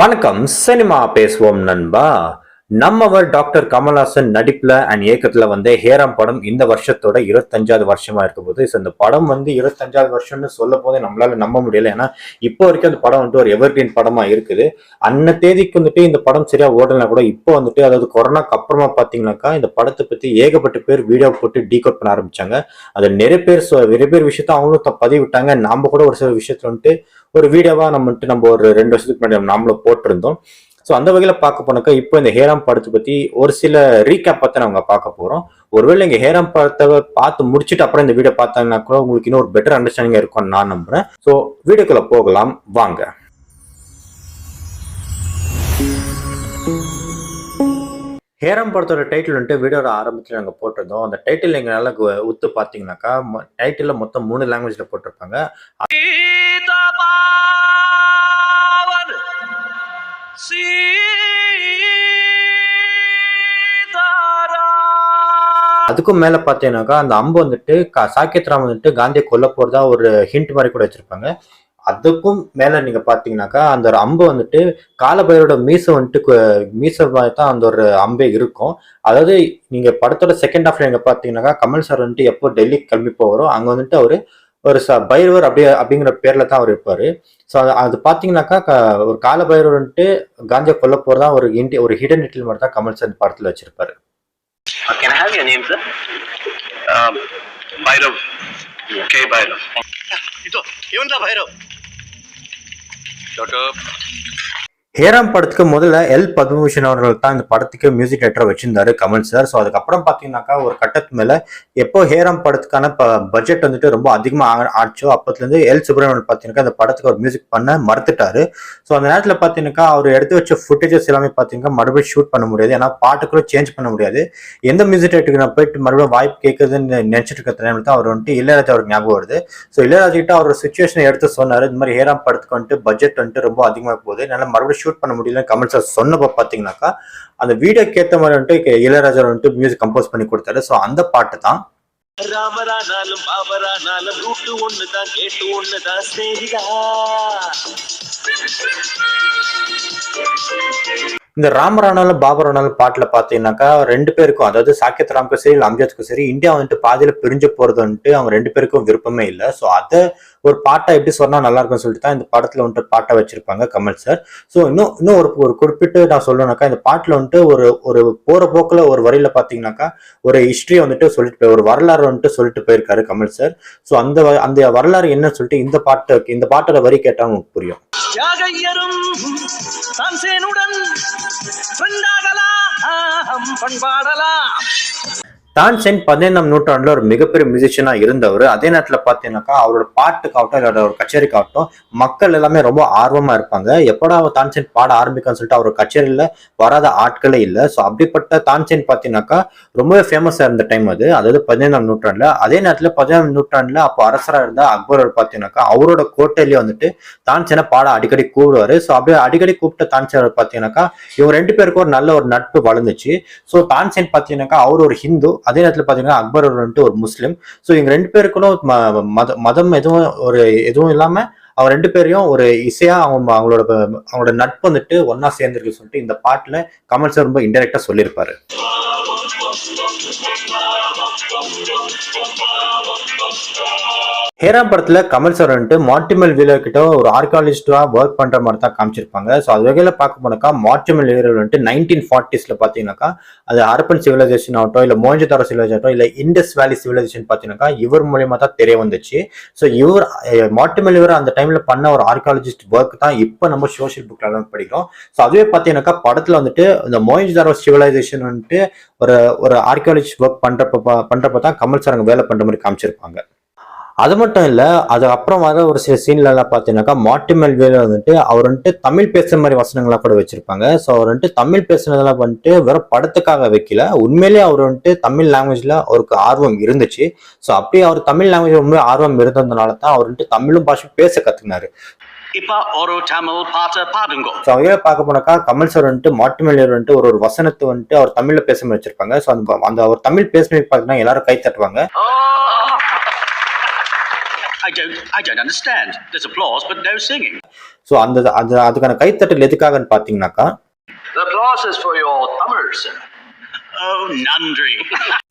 வணக்கம். சினிமா பேசுவோம் நண்பா. நம்மவர் டாக்டர் கமல்ஹாசன் நடிப்புல அண்ட் இயக்கத்துல வந்து ஹேராம் படம் இந்த வருஷத்தோட 25வது வருஷமா இருக்க போது. இந்த படம் வந்து 25வது வருஷம்னு சொல்ல போதே நம்மளால நம்ப முடியல. ஏன்னா இப்போ வரைக்கும் அந்த படம் வந்துட்டு ஒரு எவர்கிரீன் படமா இருக்குது. அன்ன தேதிக்கு வந்துட்டு இந்த படம் சரியா ஓடலாம் கூட இப்போ வந்துட்டு, அதாவது கொரோனாக்கு அப்புறமா பாத்தீங்கன்னாக்கா இந்த படத்தை பத்தி ஏகப்பட்ட பேர் வீடியோ போட்டு டீகோட் பண்ண ஆரம்பிச்சாங்க. அது நிறைய பேர் விஷயத்த அவங்களும் பதிவிட்டாங்க. நாம கூட ஒரு சில விஷயத்துல வந்துட்டு ஒரு வீடியோவா நம்ம ஒரு 2 வருஷத்துக்கு முன்னாடி நாமளும் போட்டிருந்தோம். ஸோ அந்த வகையில பார்க்க போனாக்கா இப்போ இந்த ஹேராம் படத்தை பத்தி ஒரு சில ரீகேப் பத்தி நாங்க பார்க்க போறோம். ஒருவேளை இங்க ஹேராம் படத்தை பார்த்து முடிச்சுட்டு அப்புறம் இந்த வீடியோ பார்த்தாங்கன்னா கூட உங்களுக்கு இன்னும் ஒரு பெட்டர் அண்டர்ஸ்டாண்டிங் இருக்கும்னு நான் நம்புறேன். ஸோ வீடியோக்குள்ள போகலாம் வாங்க. ஹேராம் படத்தோட டைட்டில் வந்துட்டு வீடியோட ஆரம்பத்தில் நாங்கள் போட்டிருந்தோம். அந்த டைட்டில் நீங்க நல்லா உத்து பார்த்தீங்கன்னாக்கா டைட்டில் மொத்தம் 3 லாங்குவேஜ்ல போட்டிருப்பாங்க. அதுக்கும் மேல பாத்தீங்கன்னாக்கா அந்த அம்பு வந்துட்டு சாக்கியத்ராம் வந்துட்டு காந்தியை கொல்ல போறதா ஒரு ஹிண்ட் மாதிரி கூட வச்சிருப்பாங்க. அதுக்கும் மேல நீங்க பாத்தீங்கன்னாக்கா அந்த ஒரு அம்பு வந்துட்டு காலபைரோட மீசை வந்துட்டு மீசை தான் அந்த ஒரு அம்பே இருக்கும். அதாவது நீங்க படத்தோட செகண்ட் ஹாஃப்ல நீங்க பாத்தீங்கன்னாக்கா கமல் சார் வந்துட்டு எப்போ டெல்லி கிளம்பி போகிறோம் அங்க வந்துட்டு அவரு ஒரு பைரவர் அப்படிங்கிற பேர்ல தான் அவர் இருப்பாரு. ஸோ அது பாத்தீங்கன்னாக்கா ஒரு காலபைரவர் வந்துட்டு காந்தியை கொல்ல போறதா ஒரு ஹிடன் லிட்டில் மாதிரி தான் கமல் சார் படத்துல வச்சிருப்பாரு. Can I have your name, sir? Bhairav. Yeah. K. Bhairav. Ito, even the Bhairav. Doctor. Hey Ram படத்துக்கு முதல்ல எல் பத்மபூஷன் அவர்கள் தான் இந்த படத்துக்கு மியூசிக் டைரக்டர் வச்சிருந்தாரு கமல் சார். ஸோ அதுக்கப்புறம் பாத்தீங்கன்னாக்கா ஒரு கட்டத்து மேல எப்போ ஹேராம் படத்துக்கான பட்ஜெட் வந்துட்டு ரொம்ப அதிகமா ஆச்சோ அப்பத்துல இருந்து எல் சுப்ரமணியன் பாத்தீங்கன்னா அந்த படத்துக்கு ஒரு மியூசிக் பண்ண மறுத்துட்டாரு. ஸோ அந்த நேரத்துல பாத்தீங்கன்னாக்கா அவர் எடுத்து வச்ச ஃபுட்டேஜஸ் எல்லாமே பாத்தீங்கன்னா மறுபடியும் ஷூட் பண்ண முடியாது. ஏன்னா பாட்டுக்குள்ள சேஞ்ச் பண்ண முடியாது. எந்த மியூசிக் டைரக்டருக்கு நான் போயிட்டு மறுபடியும் வாய்ப்பு கேட்குதுன்னு நினைச்சிட்டு இருக்க டைம்ல தான் அவர் வந்துட்டு இளையராஜா அவருக்கு ஞாபகம் வருது. ஸோ இளையராஜா கிட்ட அவர் சுச்சுவேஷனை எடுத்து சொன்னாரு, இந்த மாதிரி ஹேராம் படத்துக்கு வந்துட்டு பட்ஜெட் வந்துட்டு ரொம்ப அதிகமாக போகுது, என்னால மறுபடியும் ஷூட் பண்ண முடியல கமல் சார் சொன்னப்ப பாத்தீங்கன்னாக்கா அந்த வீடியோக்கு ஏத்த மாதிரி வந்துட்டு இளையராஜா வந்துட்டு மியூசிக் கம்போஸ் பண்ணி கொடுத்தாரு. ஸோ அந்த பாட்டு தான் ராமரானாலும் பாபரானாலும் ரூட்டு ஒண்ணுதான் கேட்டு ஒண்ணுதான் ஸ்நேகிதா. இந்த ராமரானாலும் பாபரானாலும் பாட்டுல பாத்தீங்கன்னாக்கா 2 பேருக்கும், அதாவது சாக்கியத்ராமுக்கும் சரி அம்ஜத்க்கும் சரி, இந்தியா வந்துட்டு பாதியில பிரிஞ்சு போறது வந்துட்டு அவங்க 2 பேருக்கும் விருப்பமே இல்லை. ஸோ அதை ஒரு பாட்டா எப்படி சொன்னா நல்லா இருக்கும்னு சொல்லிட்டு தான் இந்த படத்துல வந்துட்டு பாட்டை வச்சிருப்பாங்க கமல் சார். ஸோ இன்னும் ஒரு குறிப்பிட்டு நான் சொல்லணும்னாக்கா இந்த பாட்டுல வந்துட்டு ஒரு போற போக்குல ஒரு வரியில பாத்தீங்கன்னாக்கா ஒரு ஹிஸ்டரி வந்துட்டு சொல்லிட்டு ஒரு வரலாறு வந்துட்டு சொல்லிட்டு போயிருக்காரு கமல் சார். ஸோ அந்த வரலாறு என்னன்னு சொல்லிட்டு இந்த பாட்டோட வரி கேட்டா உங்களுக்கு புரியும். தான்சேன் 15ஆம் நூற்றாண்டுல ஒரு மிகப்பெரிய மியூசிஷியனா இருந்தவர். அதே நேரத்துல பாத்தீங்கன்னாக்கா அவரோட பாட்டுக்காகட்டும் இல்ல ஒரு கச்சேரிக்காகட்டும் மக்கள் எல்லாமே ரொம்ப ஆர்வமா இருப்பாங்க. எப்படா தான்சேன் பாட ஆரம்பிக்கான்னு சொல்லிட்டு அவர் கச்சேரியில வராத ஆட்களே இல்லை. ஸோ அப்படிப்பட்ட தான்சேன் பாத்தீங்கன்னாக்கா ரொம்பவே ஃபேமஸா இருந்த டைம் அது, அதாவது 15ஆம் நூற்றாண்டுல. அதே நேரத்துல 15ஆம் நூற்றாண்டுல அப்போ அரசரா இருந்த அக்பர் பாத்தீங்கன்னாக்கா அவரோட கோட்டையிலேயே வந்துட்டு தான்சேனை பாட அடிக்கடி கூப்பிடுவாரு. ஸோ அப்படியே அடிக்கடி கூப்பிட்ட தான்சேன் பாத்தீங்கன்னாக்கா இவங்க 2 பேருக்கும் ஒரு நல்ல ஒரு நட்பு வளர்ந்துச்சு. ஸோ தான்சேன் பாத்தீங்கன்னாக்கா அவர் ஒரு ஹிந்து, அதே நேரத்துல பாத்தீங்கன்னா அக்பர் வந்துட்டு ஒரு முஸ்லிம். ஸோ இவங்க 2 பேருக்கும் மதம் எதுவும் இல்லாம அவங்க 2 பேரையும் ஒரு இசையா அவங்களோட நட்பு வந்துட்டு ஒன்னா சேர்ந்துருக்கு சொல்லிட்டு இந்த பாட்டுல கமல் சார் ரொம்ப இன்டெரக்டா சொல்லியிருப்பாரு. ஹேராம் படத்துல கமல் சார் வந்துட்டு மார்டிமல் வீலர் கிட்ட ஒரு ஆர்கியாலஜிஸ்டா ஒர்க் பண்ற மாதிரி தான் காமிச்சிருப்பாங்க. ஸோ அது வகையில பார்க்க போனாக்கா மார்டிமல் வீலர் வந்துட்டு 1940s பாத்தீங்கன்னாக்கா அது ஹரப்பன் சிவிலைசேஷன் ஆகட்டும் இல்ல மோஹஞ்சதாரோ சிவிலைசேஷன் ஆகட்டும் இல்ல இண்டஸ் வேலி சிவிலைசேஷன் பாத்தீங்கன்னாக்கா இவர் மூலியமா தான் தெரிய வந்துச்சு. ஸோ இவர் மார்டிமல் வீலர் அந்த டைம்ல பண்ண ஒரு ஆர்கியாலஜிஸ்ட் ஒர்க் தான் இப்போ நம்ம சோசியல் புக்ல எல்லாம் படிக்கிறோம். ஸோ அதுவே பாத்தீங்கன்னாக்கா படத்துல வந்துட்டு இந்த மோஹஞ்சதாரோ சிவிலைசேஷன் வந்துட்டு ஒரு ஆர்கியாலஜிஸ்ட் ஒர்க் பண்றப்ப தான் கமல் சார் அங்க வேலை பண்ற மாதிரி காமிச்சிருப்பாங்க. அது மட்டும் இல்ல, அது அப்புறம் வர ஒரு சில சீன்ல எல்லாம் பாத்தீங்கன்னாக்கா மார்டிமல் வீலர் வந்துட்டு அவர் வந்துட்டு தமிழ் பேசுற மாதிரி வசனங்களா கூட வச்சிருப்பாங்க. ஸோ அவர் வந்துட்டு தமிழ் பேசுனதெல்லாம் வந்துட்டு வெறும் படத்துக்காக வைக்கல, உண்மையிலேயே அவர் வந்துட்டு தமிழ் லாங்குவேஜ்ல அவருக்கு ஆர்வம் இருந்துச்சு. ஸோ அப்படியே அவர் தமிழ் லாங்குவேஜ் ரொம்ப ஆர்வம் இருந்ததுனால தான் அவர் வந்துட்டு தமிழும் பாஷை பேச கத்துக்கினாரு. பார்க்க போனாக்கா கமல் சார் வந்துட்டு மார்டிமல் வீலர் வந்துட்டு ஒரு வசனத்தை வந்துட்டு அவர் தமிழ்ல பேச வச்சிருப்பாங்க. ஸோ அந்த அவர் தமிழ் பேசுனது பாத்தீங்கன்னா எல்லாரும் கை தட்டுவாங்க. I don't understand. There's applause, but no singing. So அதுக்கான கைத்தட்டல் எதுக்காகன்னு பார்த்தீங்கன்னாக்கா, The applause is for your Tamil, sir. Oh, nandri.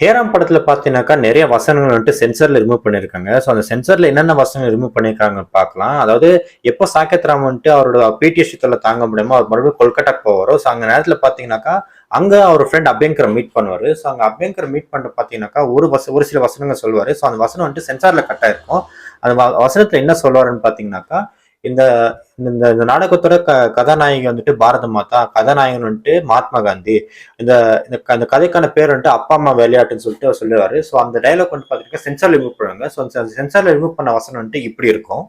Hey Ram படத்துல பாத்தீங்கன்னாக்கா நிறைய வசனங்கள் வந்துட்டு சென்சர்ல ரிமூவ் பண்ணிருக்காங்க. ஸோ அந்த சென்சர்ல என்னென்ன வசனங்கள் ரிமூவ் பண்ணிருக்காங்கன்னு பார்க்கலாம். அதாவது எப்போ சாக்கெத் ராம் வந்துட்டு அவரோட பிடிஎஸ்டி தொல்லை தாங்க முடியாம அவர் மறுபடியும் கொல்கட்டாக்கு போவாரோ, ஸோ அங்க நேரத்துல பாத்தீங்கன்னாக்கா அங்க அவர் ஃப்ரெண்ட் அபியங்கரை மீட் பண்ணுவாரு. ஸோ அங்க அபியங்கரை மீட் பண்ண பாத்தீங்கன்னாக்கா ஒரு சில வசனங்கள் சொல்லுவாரு. ஸோ அந்த வசனம் வந்துட்டு சென்சார்ல கட் ஆயிருக்கும். அந்த வசனத்துல என்ன சொல்லுவாருன்னு பாத்தீங்கன்னாக்கா, இந்த இந்த நாடகத்தோட கதாநாயகி வந்துட்டு பாரத மாதா, கதாநாயகன் வந்துட்டு மகாத்மா காந்தி, இந்த இந்த கதைக்கான பேர் வந்துட்டு அப்பா அம்மா விளையாட்டுன்னு சொல்லிட்டு அவர் சொல்லுவாரு. ஸோ அந்த டைலாக் வந்து பாத்தீங்கன்னா சென்சார்ல ரிமூவ் பண்ணுவாங்க. ஸோ அந்த சென்சார்ல ரிமூவ் பண்ண வசனம் வந்துட்டு இப்படி இருக்கும்.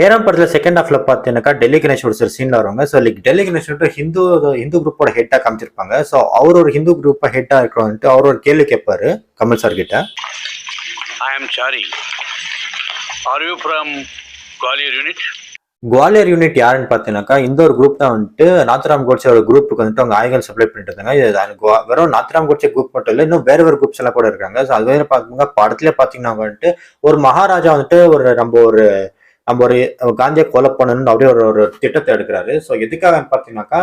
ஹேராம் படத்துல செகண்ட் ஹாஃப்ல பாத்தீங்கன்னாக்கா டெல்லி கணேஷ் ஒரு சில சீன்ல வருவாங்க. ஸோ லைக் டெல்லி கணேஷ் வந்துட்டு ஹிந்து குரூப்போட ஹெட்டா காமிச்சிருப்பாங்க. ஸோ அவர் ஒரு ஹிந்து குரூப்பா ஹெட்டா இருக்கிறவன்ட்டு அவர் ஒரு கேள்வி கேட்பாரு கமல் சார் கிட்ட. I am Chari. Are you from Gwalior unit? Gwalior unit யாருன்னு பாத்தீங்கன்னாக்கா இந்த ஒரு குரூப் தான் வந்துட்டு நாத்ராம் கோட்சே ஒரு குரூப்புக்கு வந்துட்டு அவங்க ஆயுதங்கள் சப்ளை பண்ணிட்டு இருந்தாங்க. இது வெறும் நாத்ராம் கோட்சே குரூப் மட்டும் இல்லை, இன்னும் வேற குரூப்ஸ் எல்லாம் கூட இருக்காங்க. ஸோ அது வேற பாத்தீங்கன்னா படத்துல பாத்தீங்கன்னா வந்துட்டு ஒரு மகாராஜா வந்துட்டு நம்ம ஒரு காந்தியை கொலை பண்ணணும்னு அப்படியே ஒரு திட்டத்தை எடுக்கிறாரு. ஸோ எதுக்காக பாத்தீங்கன்னாக்கா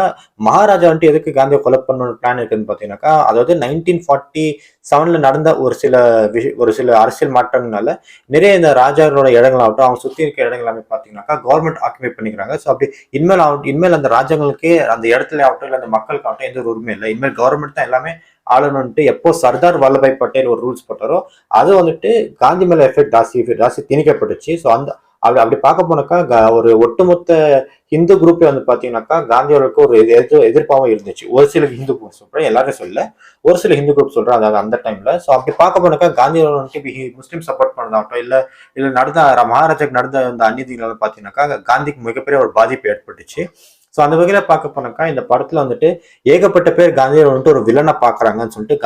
மகாராஜா வந்துட்டு எதுக்கு காந்தியை கொலை பண்ணணும்னு பிளான் இருக்குன்னு பாத்தீங்கன்னாக்கா, அதாவது 1947 நடந்த ஒரு சில அரசியல் மாற்றங்களால நிறைய இந்த ராஜாக்களோட இடங்களாகட்டும் அவங்க சுத்தி இருக்கிற இடங்கள் எல்லாமே பாத்தீங்கன்னாக்கா கவர்மெண்ட் ஆக்குபை பண்ணிக்கிறாங்க. ஸோ அப்படி இனிமேல் அந்த ராஜ்யங்களுக்கே அந்த இடத்துல ஆகட்டும் இல்லை அந்த மக்களுக்காகட்டும் எந்த ஒரு உரிமை இல்லை, இனிமேல் கவர்மெண்ட் தான் எல்லாமே ஆளணும்ட்டு எப்போ சர்தார் வல்லபாய் பட்டேல் ஒரு ரூல்ஸ் போட்டாரோ அது வந்துட்டு காந்தி மேல எஃபெக்ட் ஜாஸ்தி திணிக்கப்பட்டுச்சு. ஸோ அப்படி பார்க்க போனாக்கா ஒரு ஒட்டுமொத்த ஹிந்து குரூப்பே வந்து பாத்தீங்கன்னாக்கா காந்தியோருக்கு ஒரு எதிர்ப்பாகவும் இருந்துச்சு. ஒரு சில ஹிந்து குரூப் சொல்றேன், எல்லாரும் சொல்ல, ஒரு சில ஹிந்து குரூப் சொல்றேன் அதாவது அந்த டைம்ல. ஸோ அப்படி பார்க்க போனாக்கா காந்தியோட வந்துட்டு முஸ்லீம் சப்போர்ட் பண்ணதாகட்டும் இல்ல நடந்த மகாராஜாக்கு நடந்த அந்த அநீதிகளை பாத்தீங்கன்னாக்கா காந்திக்கு மிகப்பெரிய ஒரு பாதிப்பு ஏற்பட்டுச்சு. ஸோ அந்த வகையில பார்க்க போனாக்கா இந்த படத்துல வந்துட்டு ஏகப்பட்ட பேர் காந்தியை வந்துட்டு ஒரு வில்லனை பாக்குறாங்கன்னு சொல்லிட்டு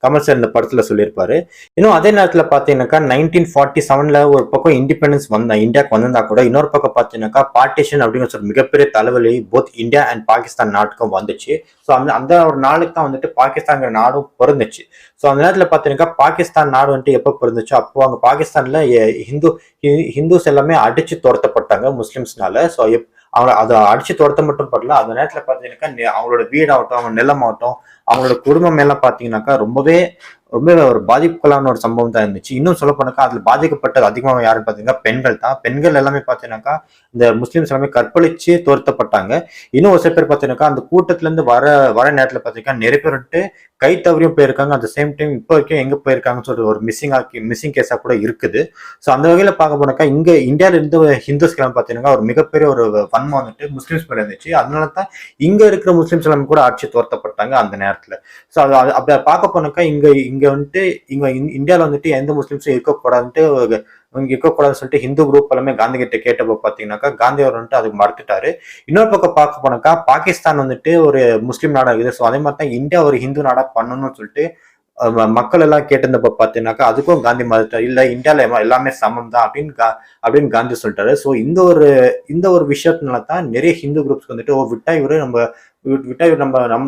கமல் சார் இந்த படத்துல சொல்லியிருப்பாரு. இன்னும் அதே நேரத்துல பாத்தீங்கன்னாக்கா 1947 ஒரு பக்கம் இண்டிபெண்டன்ஸ் இந்தியாவுக்கு வந்திருந்தா கூட இன்னொரு பக்கம் பாத்தீங்கன்னாக்கா பார்ட்டிஷன் அப்படிங்கிற ஒரு மிகப்பெரிய தலைவலி போத் இந்தியா அண்ட் பாகிஸ்தான் நாட்டுக்கும் வந்துச்சு. ஸோ அந்த ஒரு நாளுக்கு தான் வந்துட்டு பாகிஸ்தான்ங்கிற நாடும் பிறந்துச்சு. ஸோ அந்த நேரத்துல பாத்தீங்கன்னா பாகிஸ்தான் நாடு வந்துட்டு எப்போ பிறந்துச்சு, அப்போ அங்க பாகிஸ்தான்ல ஹிந்துஸ் எல்லாமே அடிச்சு துரத்தப்பட்டாங்க முஸ்லிம்ஸ்னால. ஸோ அவங்க அதை அடிச்சு துரத்த மட்டும் படல, அந்த நேரத்துல பாத்தீங்கன்னாக்கா அவங்களோட வீடாகட்டும் அவங்க நிலமாகட்டும் அவங்களோட குடும்பம் எல்லாம் பாத்தீங்கன்னாக்கா ரொம்பவே ஒரு பாதிப்புகளான ஒரு சம்பவம் தான் இருந்துச்சு. இன்னும் சொல்ல போனாக்கா அதுல பாதிக்கப்பட்டது அதிகமாக யாருன்னு பாத்தீங்கன்னா பெண்கள் தான். பெண்கள் எல்லாமே பாத்தீங்கன்னாக்கா இந்த முஸ்லிம்ஸ் எல்லாமே கற்பழிச்சு துரத்தப்பட்டாங்க. இன்னும் ஒரு சில பேர் பாத்தீங்கன்னாக்கா அந்த கூட்டத்துல இருந்து வர நேரத்துல பாத்தீங்கன்னா நிறைய பேர் வந்துட்டு கை தவறியும் போயிருக்காங்க. அட் சேம் டைம் இப்போ வரைக்கும் எங்க போயிருக்காங்கன்னு சொல்லிட்டு ஒரு மிஸ்ஸிங் கேஸா கூட இருக்குது. ஸோ அந்த வகையில பார்க்க போனாக்கா இங்க இந்தியாவில இருந்து ஹிந்துஸ்க்கு எல்லாம் பாத்தீங்கன்னா ஒரு மிகப்பெரிய ஒரு வன்மம் வந்துட்டு முஸ்லிம்ஸ் மேல இருந்துச்சு. அதனாலதான் இங்க இருக்கிற முஸ்லிம்ஸ் எல்லாமே கூட அடிச்சு துரத்தப்பட்டாங்க அந்த நேரத்துல. ஸோ அப்படி பார்க்க போனாக்கா இங்க வந்துட்டு இந்தியாவில வந்துட்டு எந்த முஸ்லிம்ஸும் இருக்கக்கூடாதுன்னு சொல்லிட்டு ஹிந்து குரூப் எல்லாமே காந்தி கிட்ட கேட்டப்போ பாத்தீங்கன்னாக்கா காந்தி அவர் வந்துட்டு அதுக்கு மறுத்துட்டாரு. இன்னொரு பக்கம் பார்க்க போனாக்கா பாகிஸ்தான் வந்துட்டு ஒரு முஸ்லீம் நாடா இருக்குது. ஸோ அதே மாதிரி தான் இந்தியா ஒரு ஹிந்து நாடா பண்ணணும்னு சொல்லிட்டு மக்கள் எல்லாம் கேட்டிருந்தப்ப பாத்தீங்கன்னாக்கா அதுக்கும் காந்தி மறுத்தாரு. இல்ல இந்தியாவில எல்லாமே சமம் தான் அப்படின்னு காந்தி சொல்லிட்டாரு. ஸோ இந்த ஒரு விஷயத்தினால தான் நிறைய ஹிந்து குரூப்ஸ் வந்துட்டு விட்டா இவரு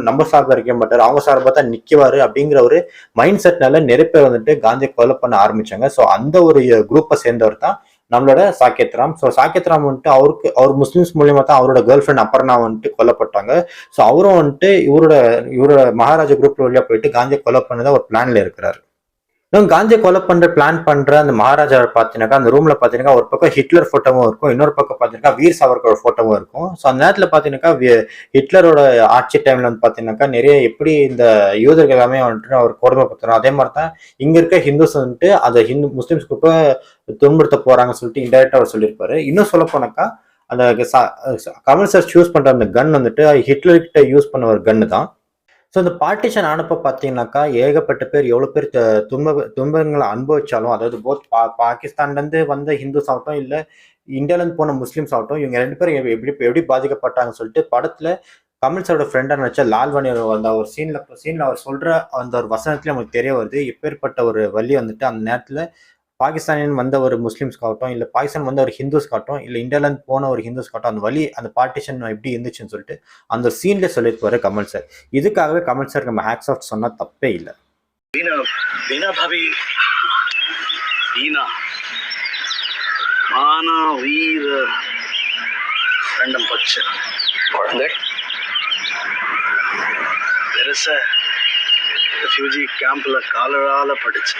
நம்ம சார்பா இருக்க மாட்டாரு, அவங்க சார்பா தான் நிக்குவாரு அப்படிங்கிற ஒரு மைண்ட் செட்னால நிறைய பேர் வந்துட்டு காந்தியை கொலை பண்ண ஆரம்பிச்சாங்க. ஸோ அந்த ஒரு குரூப்பை சேர்ந்தவர் தான் நம்மளோட சாக்கெத் ராம். ஸோ சாக்கெத் ராம் வந்துட்டு அவர் முஸ்லிம்ஸ் மூலியமா தான் அவரோட கேர்ள் ஃப்ரெண்ட் அப்பர்ணா வந்துட்டு கொல்லப்பட்டாங்க. ஸோ அவரும் வந்துட்டு இவரோட மகாராஜா குரூப்ல வழியா போயிட்டு காந்தியை கொலை பண்ணதான் ஒரு பிளான்ல இருக்கிறாரு. காந்தியை கொலை பிளான் பண்ற அந்த மகாராஜா பாத்தீங்கன்னா அந்த ரூம்ல பாத்தீங்கன்னா ஒரு பக்கம் ஹிட்லர் போட்டோவும் இருக்கும், இன்னொரு பக்கம் பாத்தீங்கன்னா வீர் சாவர்கரோட போட்டோவும் இருக்கும். ஸோ அந்த நேரத்துல பாத்தீங்கன்னா ஹிட்லரோட ஆட்சி டைம்ல வந்து பாத்தீங்கன்னாக்கா நிறைய எப்படி இந்த யூதர்கள் எல்லாமே வந்துட்டு அவர் கொடுமைப்படுத்துறோம், அதே மாதிரி தான் இங்க இருக்க ஹிந்துஸ் வந்துட்டு அந்த முஸ்லிம்ஸ் குரூப்பை துன்புறுத்த போறாங்கன்னு சொல்லிட்டு இன்டைரக்டா அவர் சொல்லியிருப்பாரு. இன்னும் சொல்ல போனாக்கா அந்த கமல் சார் சூஸ் பண்ற அந்த கன் வந்துட்டு ஹிட்லர் கிட்ட யூஸ் பண்ண ஒரு கன்னு தான். ஸோ இந்த பார்ட்டிஷன் ஆனப்போ பார்த்தீங்கன்னாக்கா ஏகப்பட்ட பேர் எவ்வளோ பேர் துன்பங்களை அனுபவிச்சாலும், அதாவது போத் பாகிஸ்தான்லேருந்து வந்த ஹிந்துஸ் ஆகட்டும் இல்லை இந்தியாவிலேருந்து போன முஸ்லீம்ஸ் ஆகட்டும், இவங்க ரெண்டு பேரும் எப்படி பாதிக்கப்பட்டாங்கன்னு சொல்லிட்டு படத்தில் கமல் சாரோட ஃப்ரெண்டா நடிச்ச லால்வாணி அந்த ஒரு சீன்ல அவர் சொல்ற அந்த ஒரு வசனத்துல நமக்கு தெரிய வருது எப்பேற்பட்ட ஒரு வலி வந்துட்டு அந்த நேரத்துல பாகிஸ்தானின் வந்த ஒரு முஸ்லிம்ஸ்காகட்டும் இல்ல பாகிஸ்தான் வந்த ஒரு ஹிந்துஸ்காகட்டும் இல்ல இந்தியால இருந்து போன ஒரு ஹிந்துஸ்காகட்டும் அந்த வலி அந்த பார்ட்டிஷன் எப்படி இருந்துச்சுன்னு சொல்லிட்டு அந்த சீன்ல சொல்லியிருப்பாரு கமல் சார். இதுக்காகவே கமல் சார் நம்ம ஹேட்ஸ் ஆஃப் சொன்னா தப்பே இல்லை. बीना भाभी बीना माना वीर ரெண்டும் பச்சை குழந்தை பெருச ரெஃப்யூஜி கேம்ப்ல காலரால படிச்சு